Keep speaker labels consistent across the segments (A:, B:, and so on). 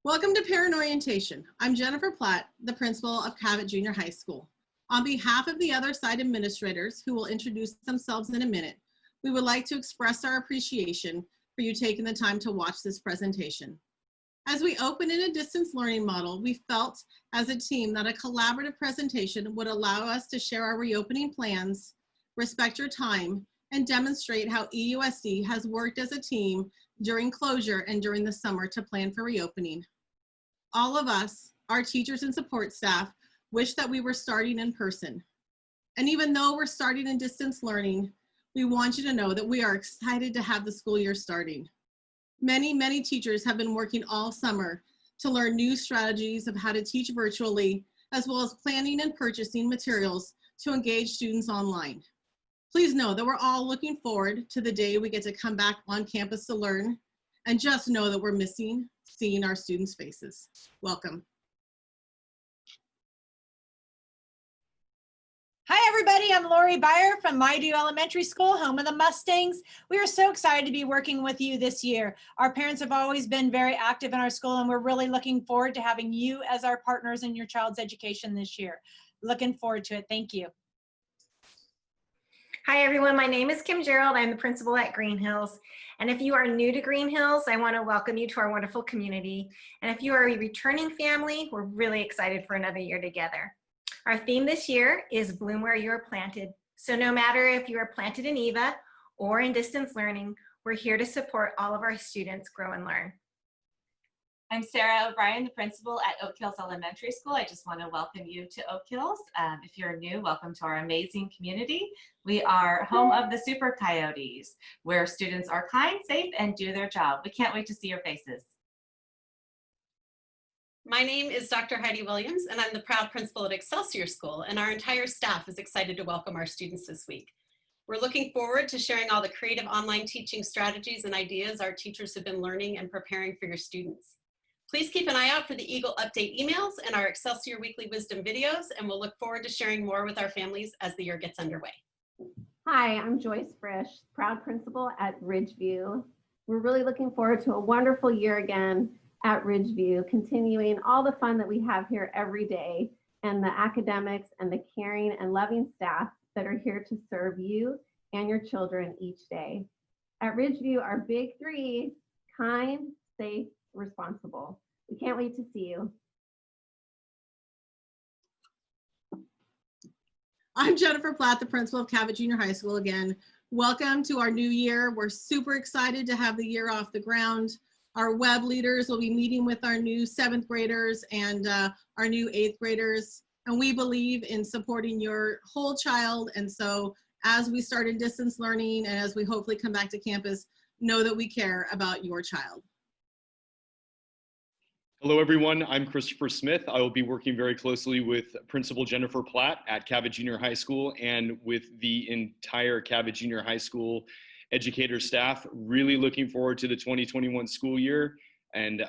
A: Welcome to Parent Orientation. I'm Jennifer Platt, the principal of Cabot Junior High School. On behalf of the other side administrators who will introduce themselves in a minute, we would like to express our appreciation for you taking the time to watch this presentation. As we open in a distance learning model, we felt as a team that a collaborative presentation would allow us to share our reopening plans, respect your time, and demonstrate how EUSD has worked as a team during closure and during the summer to plan for reopening. All of us, our teachers and support staff, wish that we were starting in person. And even though we're starting in distance learning, we want you to know that we are excited to have the school year starting. Many teachers have been working all summer to learn new strategies of how to teach virtually, as well as planning and purchasing materials to engage students online. Please know that we're all looking forward to the day we get to come back on campus to learn, and just know that we're missing seeing our students' faces. Welcome.
B: Hi everybody, I'm Lori Byer from Maidu Elementary School, home of the Mustangs. We are so excited to be working with you this year. Our parents have always been very active in our school, and we're really looking forward to having you as our partners in your child's education this year. Looking forward to it. Thank you.
C: Hi everyone, my name is Kim Gerald. I'm the principal at Green Hills. And if you are new to Green Hills, I want to welcome you to our wonderful community. And if you are a returning family, we're really excited for another year together. Our theme this year is Bloom Where You Are Planted. So no matter if you are planted in EVA or in distance learning, we're here to support all of our students grow and learn.
D: I'm Sarah O'Brien, the principal at Oak Hills Elementary School. I just want to welcome you to Oak Hills. If you're new, welcome to our amazing community. We are home of the Super Coyotes, where students are kind, safe, and do their job. We can't wait to see your faces.
E: My name is Dr. Heidi Williams, and I'm the proud principal at Excelsior School, and our entire staff is excited to welcome our students this week. We're looking forward to sharing all the creative online teaching strategies and ideas our teachers have been learning and preparing for your students. Please keep an eye out for the Eagle Update emails and our Excelsior Weekly Wisdom videos, and we'll look forward to sharing more with our families as the year gets underway.
F: Hi, I'm Joyce Frisch, proud principal at Ridgeview. We're really looking forward to a wonderful year again at Ridgeview, continuing all the fun that we have here every day, and the academics and the caring and loving staff that are here to serve you and your children each day. At Ridgeview, our big three: kind, safe, responsible. We can't wait to see you.
A: I'm Jennifer Platt, the principal of Cabot Junior High School again. Welcome to our new year. We're super excited to have the year off the ground. Our web leaders will be meeting with our new 7th graders and our new 8th graders. And we believe in supporting your whole child. And so as we start in distance learning and as we hopefully come back to campus, know that we care about your child.
G: Hello everyone, I'm Christopher Smith. I will be working very closely with Principal Jennifer Platt at Cabot Junior High School and with the entire Cabot Junior High School educator staff. Really looking forward to the 2021 school year, and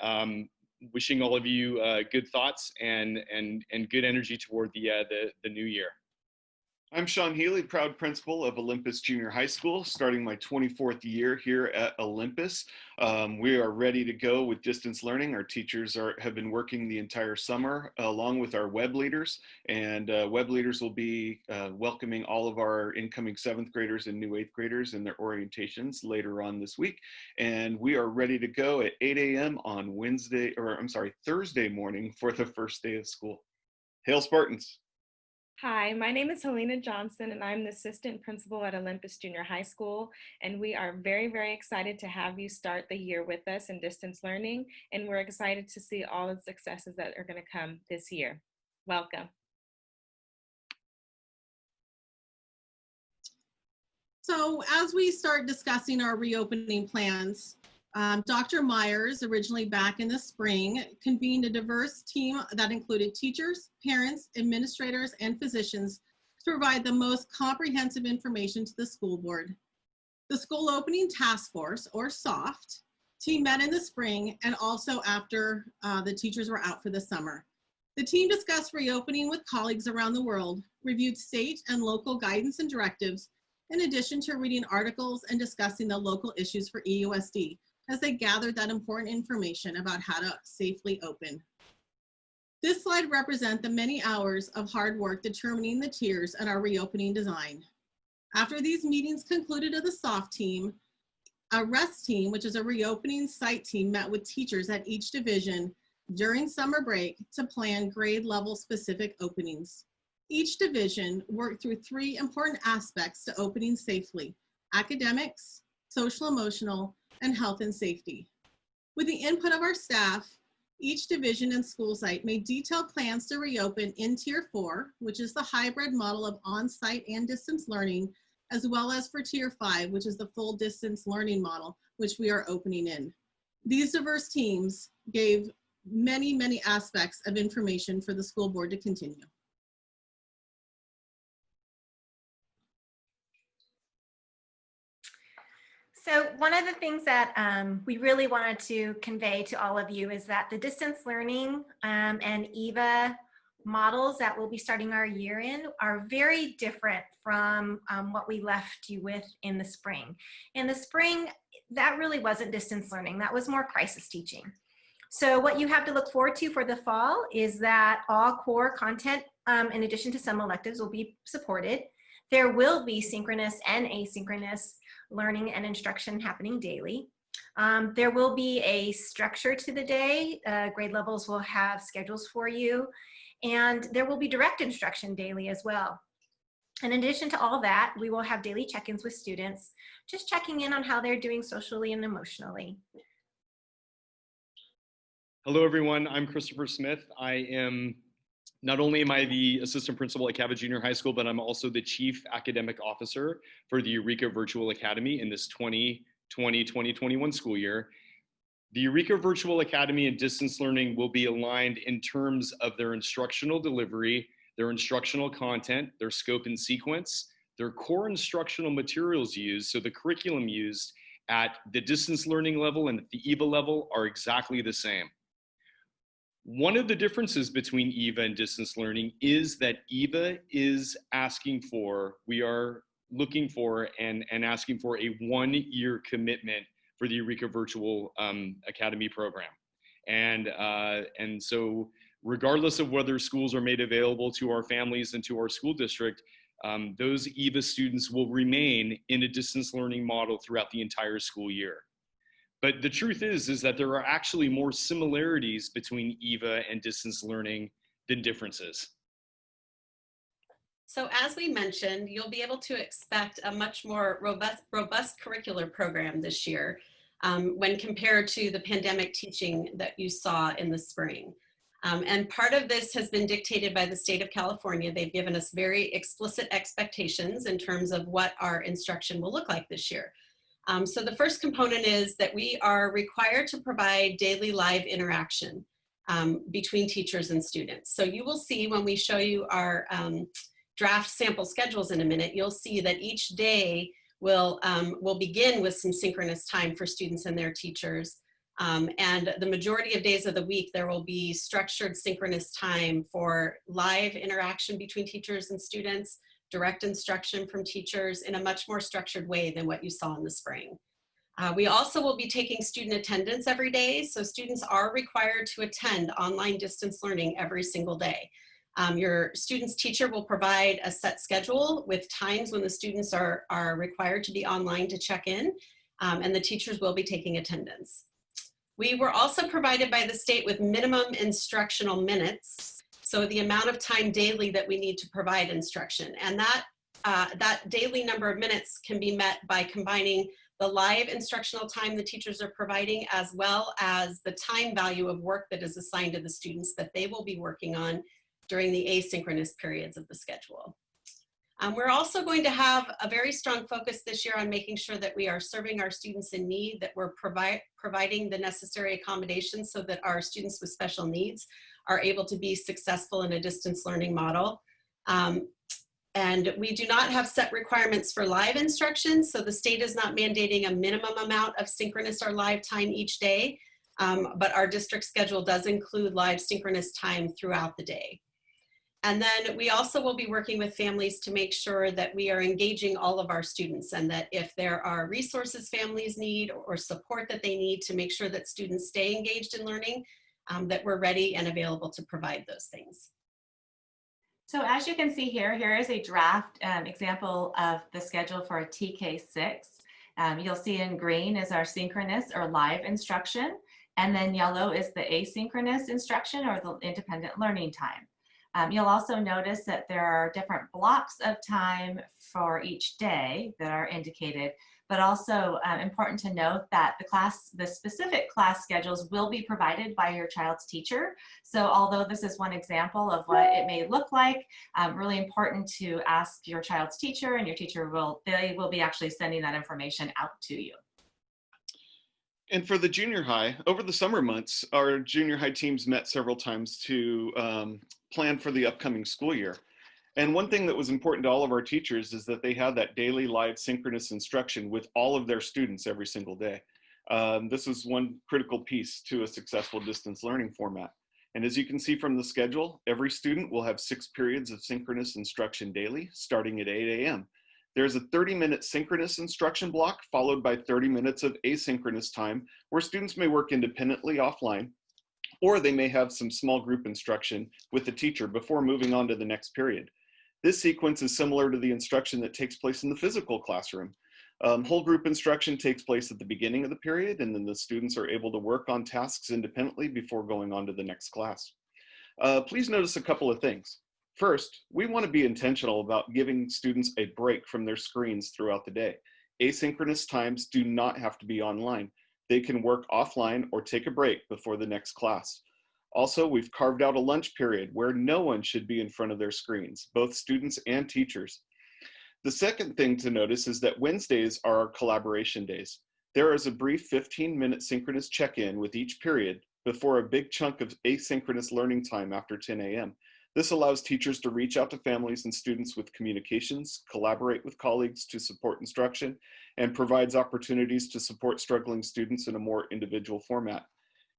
G: wishing all of you good thoughts and good energy toward the new year.
H: I'm Sean Healy, proud principal of Olympus Junior High School, starting my 24th year here at Olympus. We are ready to go with distance learning. Our teachers have been working the entire summer along with our web leaders, and web leaders will be welcoming all of our incoming 7th graders and new 8th graders in their orientations later on this week. And we are ready to go at 8 a.m. on Thursday morning for the first day of school. Hail Spartans!
I: Hi, my name is Helena Johnson, and I'm the assistant principal at Olympus Junior High School. And we are very excited to have you start the year with us in distance learning. And we're excited to see all the successes that are going to come this year. Welcome.
A: So as we start discussing our reopening plans, Dr. Myers, originally back in the spring, convened a diverse team that included teachers, parents, administrators, and physicians to provide the most comprehensive information to the school board. The School Opening Task Force, or SOFT, team met in the spring and also after the teachers were out for the summer. The team discussed reopening with colleagues around the world, reviewed state and local guidance and directives, in addition to reading articles and discussing the local issues for EUSD, as they gathered that important information about how to safely open. This slide represents the many hours of hard work determining the tiers and our reopening design. After these meetings concluded of the SOFT team, a REST team, which is a reopening site team, met with teachers at each division during summer break to plan grade level specific openings. Each division worked through 3 important aspects to opening safely: academics, social emotional, and health and safety. With the input of our staff, each division and school site made detailed plans to reopen in Tier 4, which is the hybrid model of on-site and distance learning, as well as for Tier 5, which is the full distance learning model, which we are opening in. These diverse teams gave many, many aspects of information for the school board to continue.
C: So one of the things that we really wanted to convey to all of you is that the distance learning and EVA models that we'll be starting our year in are very different from what we left you with in the spring. In the spring, that really wasn't distance learning. That was more crisis teaching. So what you have to look forward to for the fall is that all core content, in addition to some electives, will be supported. There will be synchronous and asynchronous learning and instruction happening daily. There will be a structure to the day. Grade levels will have schedules for you, and there will be direct instruction daily as well. In addition to all that, we will have daily check-ins with students, just checking in on how they're doing socially and emotionally.
G: Hello, everyone. I'm Christopher Smith. Not only am I the assistant principal at Cabot Junior High School, but I'm also the chief academic officer for the Eureka Virtual Academy in this 2020-2021 school year. The Eureka Virtual Academy and distance learning will be aligned in terms of their instructional delivery, their instructional content, their scope and sequence, their core instructional materials used, so the curriculum used at the distance learning level and at the EVA level are exactly the same. One of the differences between EVA and distance learning is that EVA is we are looking for and asking for a 1-year commitment for the Eureka Virtual Academy program. And so regardless of whether schools are made available to our families and to our school district, those EVA students will remain in a distance learning model throughout the entire school year. But the truth is that there are actually more similarities between EVA and distance learning than differences.
E: So as we mentioned, you'll be able to expect a much more robust curricular program this year when compared to the pandemic teaching that you saw in the spring. And part of this has been dictated by the state of California. They've given us very explicit expectations in terms of what our instruction will look like this year. So the first component is that we are required to provide daily live interaction between teachers and students. So you will see when we show you our draft sample schedules in a minute, you'll see that each day will begin with some synchronous time for students and their teachers. And the majority of days of the week, there will be structured synchronous time for live interaction between teachers and students, direct instruction from teachers in a much more structured way than what you saw in the spring. We also will be taking student attendance every day, so students are required to attend online distance learning every single day. Your student's teacher will provide a set schedule with times when the students are required to be online to check in, and the teachers will be taking attendance. We were also provided by the state with minimum instructional minutes, so the amount of time daily that we need to provide instruction. And that daily number of minutes can be met by combining the live instructional time the teachers are providing, as well as the time value of work that is assigned to the students that they will be working on during the asynchronous periods of the schedule. We're also going to have a very strong focus this year on making sure that we are serving our students in need, that we're providing the necessary accommodations so that our students with special needs are able to be successful in a distance learning model. And we do not have set requirements for live instruction, so the state is not mandating a minimum amount of synchronous or live time each day, but our district schedule does include live synchronous time throughout the day. And then we also will be working with families to make sure that we are engaging all of our students, and that if there are resources families need or support that they need to make sure that students stay engaged in learning, that we're ready and available to provide those things.
D: So as you can see here, here is a draft example of the schedule for a TK6. You'll see in green is our synchronous or live instruction, and then yellow is the asynchronous instruction or the independent learning time. You'll also notice that there are different blocks of time for each day that are indicated, but also important to note that the specific class schedules will be provided by your child's teacher. So although this is one example of what it may look like, really important to ask your child's teacher, and your teacher will be actually sending that information out to you.
H: And for the junior high, over the summer months, our junior high teams met several times to plan for the upcoming school year. And one thing that was important to all of our teachers is that they had that daily live synchronous instruction with all of their students every single day. This is one critical piece to a successful distance learning format. And as you can see from the schedule, every student will have 6 periods of synchronous instruction daily, starting at 8 a.m. There's a 30-minute synchronous instruction block followed by 30 minutes of asynchronous time where students may work independently offline, or they may have some small group instruction with the teacher before moving on to the next period. This sequence is similar to the instruction that takes place in the physical classroom. Whole group instruction takes place at the beginning of the period, and then the students are able to work on tasks independently before going on to the next class. Please notice a couple of things. First, we want to be intentional about giving students a break from their screens throughout the day. Asynchronous times do not have to be online. They can work offline or take a break before the next class. Also, we've carved out a lunch period where no one should be in front of their screens, both students and teachers. The second thing to notice is that Wednesdays are our collaboration days. There is a brief 15-minute synchronous check-in with each period before a big chunk of asynchronous learning time after 10 a.m. This allows teachers to reach out to families and students with communications, collaborate with colleagues to support instruction, and provides opportunities to support struggling students in a more individual format.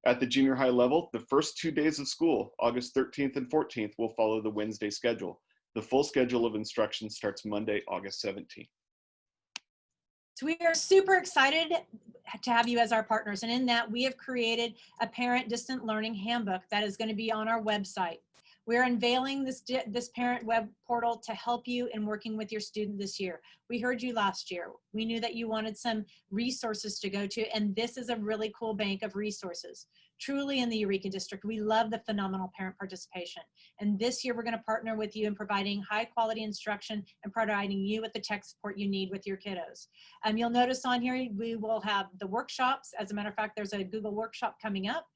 H: At the junior high level, the first 2 days of school, August 13th and 14th, will follow the Wednesday schedule. The full schedule of instruction starts Monday, August 17th.
B: So we are super excited to have you as our partners. And in that, we have created a parent distant learning handbook that is going to be on our website. We're unveiling this parent web portal to help you in working with your student this year. We heard you last year. We knew that you wanted some resources to go to, and this is a really cool bank of resources. Truly in the Eureka district, we love the phenomenal parent participation. And this year we're going to partner with you in providing high quality instruction and providing you with the tech support you need with your kiddos. You'll notice on here, we will have the workshops. As a matter of fact, there's a Google workshop coming up.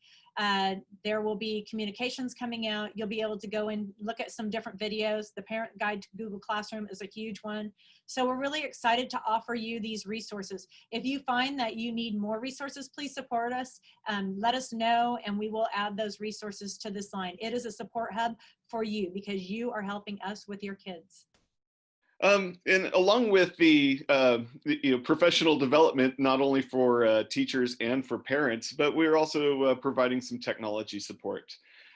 B: There will be communications coming out. You'll be able to go and look at some different videos. The Parent Guide to Google Classroom is a huge one. So we're really excited to offer you these resources. If you find that you need more resources, please support us. Let us know, and we will add those resources to this line. It is a support hub for you because you are helping us with your kids.
H: And along with the professional development, not only for teachers and for parents, but we're also providing some technology support.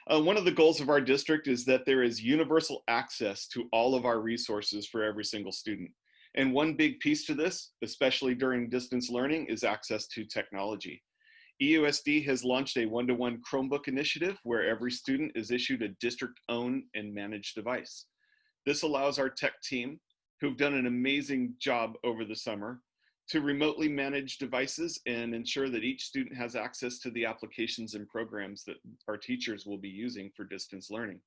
H: One of the goals of our district is that there is universal access to all of our resources for every single student. And one big piece to this, especially during distance learning, is access to technology. EUSD has launched a one-to-one Chromebook initiative where every student is issued a district-owned and managed device. This allows our tech team, who've done an amazing job over the summer, to remotely manage devices and ensure that each student has access to the applications and programs that our teachers will be using for distance learning.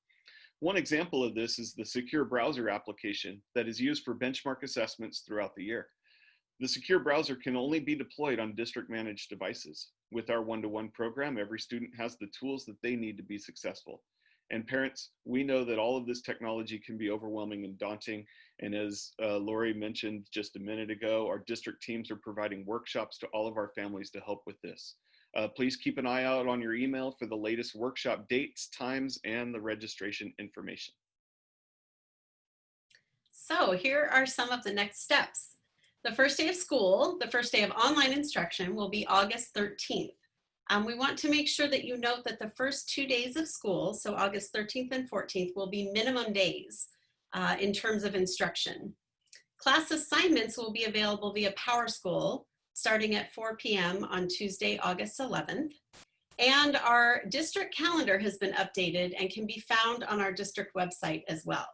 H: One example of this is the secure browser application that is used for benchmark assessments throughout the year. The secure browser can only be deployed on district managed devices. With our one-to-one program, every student has the tools that they need to be successful. And parents, we know that all of this technology can be overwhelming and daunting. And as Lori mentioned just a minute ago, our district teams are providing workshops to all of our families to help with this. Please keep an eye out on your email for the latest workshop dates, times, and the registration information.
E: So here are some of the next steps. The first day of school, the first day of online instruction will be August 13th. We want to make sure that you note that the first 2 days of school, so August 13th and 14th, will be minimum days in terms of instruction. Class assignments will be available via PowerSchool starting at 4 p.m. on Tuesday, August 11th. And our district calendar has been updated and can be found on our district website as well.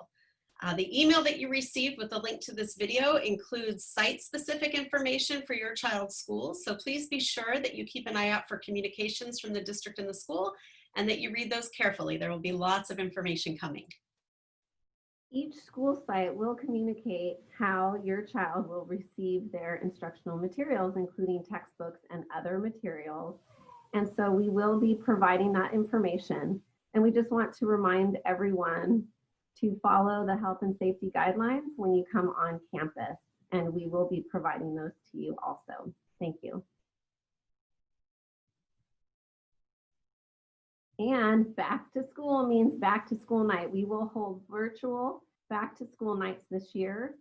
E: The email that you received with the link to this video includes site-specific information for your child's school. So please be sure that you keep an eye out for communications from the district and the school and that you read those carefully. There will be lots of information coming.
F: Each school site will communicate how your child will receive their instructional materials, including textbooks and other materials. And so we will be providing that information. And we just want to remind everyone to follow the health and safety guidelines when you come on campus. And we will be providing those to you also. Thank you. And back to school means back to school night. We will hold virtual back to school nights this year.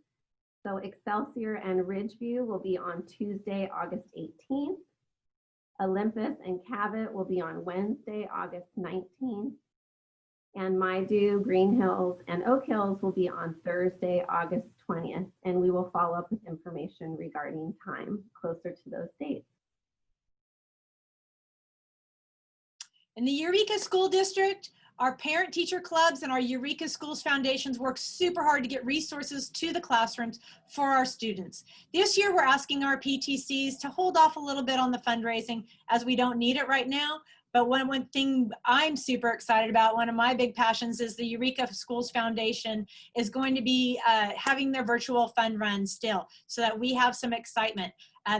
F: So Excelsior and Ridgeview will be on Tuesday, August 18th. Olympus and Cabot will be on Wednesday, August 19th. And Maidu, Green Hills, and Oak Hills will be on Thursday, August 20th. And we will follow up with information regarding time closer to those dates.
B: In the Eureka School District, our parent teacher clubs and our Eureka Schools Foundations work super hard to get resources to the classrooms for our students. This year, we're asking our PTCs to hold off a little bit on the fundraising as we don't need it right now. But one thing I'm super excited about, one of my big passions, is the Eureka Schools Foundation is going to be having their virtual fun run still, so that we have some excitement.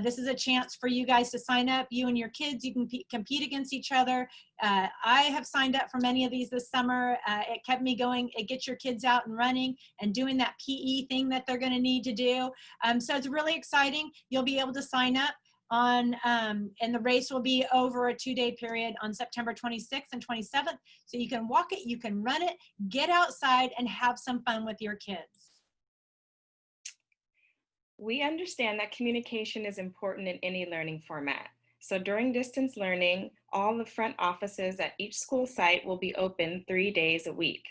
B: This is a chance for you guys to sign up, you and your kids. You can compete against each other. I have signed up for many of these this summer. It kept me going. It gets your kids out and running and doing that PE thing that they're going to need to do. So it's really exciting. You'll be able to sign up on, and the race will be over a 2-day period on September 26th and 27th. So you can walk it, you can run it, get outside and have some fun with your kids.
I: We understand that communication is important in any learning format. So during distance learning, all the front offices at each school site will be open 3 days a week,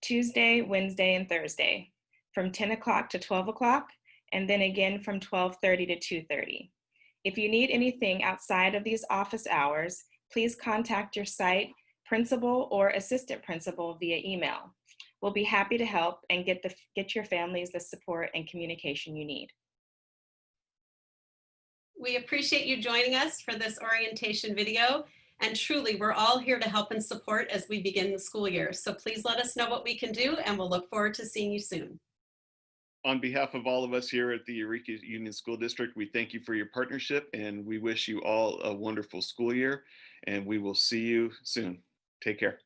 I: Tuesday, Wednesday, and Thursday, from 10 o'clock to 12 o'clock, and then again from 12:30 to 2:30. If you need anything outside of these office hours, please contact your site principal or assistant principal via email. We'll be happy to help and get your families the support and communication you need.
E: We appreciate you joining us for this orientation video. And truly, we're all here to help and support as we begin the school year. So please let us know what we can do, and we'll look forward to seeing you soon.
H: On behalf of all of us here at the Eureka Union School District, we thank you for your partnership, and we wish you all a wonderful school year, and we will see you soon. Take care.